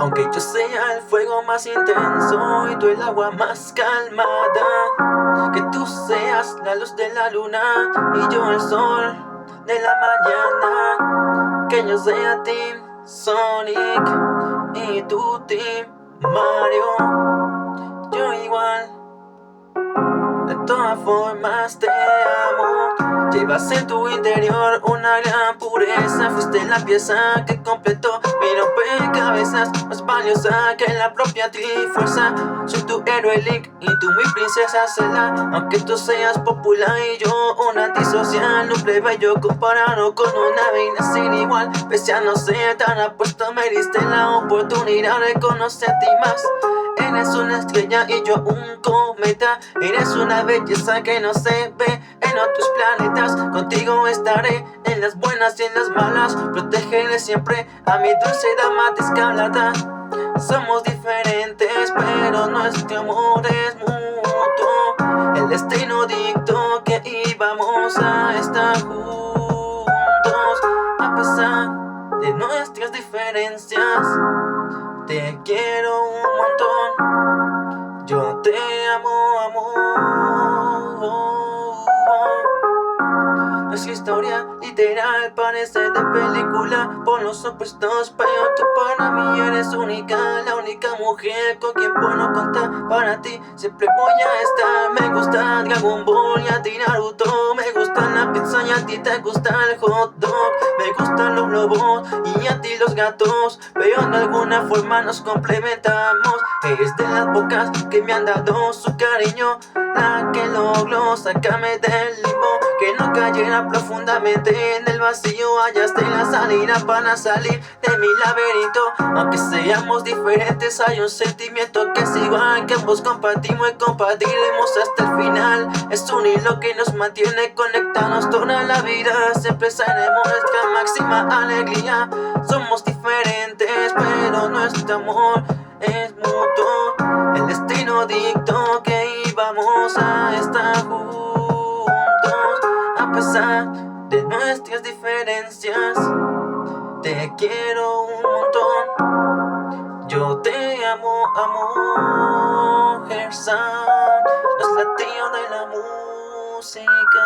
Aunque yo sea el fuego más intenso y tú el agua más calmada, que tú seas la luz de la luna y yo el sol de la mañana, que yo sea Team Sonic y tú Team Mario, yo igual. De todas formas te amo. Llevas en tu interior una gran pureza. Fuiste la pieza que completó mi rompecabezas, más valiosa que la propia Trifuerza. Soy tu héroe Link y tú mi princesa Zelda. Aunque tú seas popular y yo un antisocial, un plebeyo comparado con una reina sin igual. Pese a no ser tan apuesto, me diste la oportunidad de conocerte y más. Eres una estrella y yo un cometa. Eres una belleza que no se ve en otros planetas. Contigo estaré en las buenas y en las malas. Protegeré siempre a mi dulce dama de escarlata. Somos diferentes, pero nuestro amor es mutuo. El destino dictó que íbamos a estar juntos. A pesar de nuestras diferencias, te quiero un montón. Yo te amo, amor. Nuestra historia literal parece de película por los opuestos, pero tú para mí eres única, la única mujer con quien puedo contar. Para ti siempre voy a estar. Me gusta Dragon Ball y a ti Naruto. Me gusta la pizza y a ti te gusta el hot dog. Me gustan los lobos y a ti los gatos, pero de alguna forma nos complementamos. Eres de las pocas que me han dado su cariño, la que logró sacarme del limbo, que no cayera profundamente en el vacío. Hallaste la salida para salir de mi laberinto. Aunque seamos diferentes, hay un sentimiento que es igual, que ambos compartimos y compartiremos hasta el final. Es un hilo que nos mantiene conectados toda la vida. Siempre seremos nuestra máxima alegría. Somos diferentes, pero nuestro amor es mutuo. El destino dictó que íbamos a estar juntos. A pesar de nuestras diferencias, te quiero un montón. Yo te amo, amor. Gerson, los latidos de la música.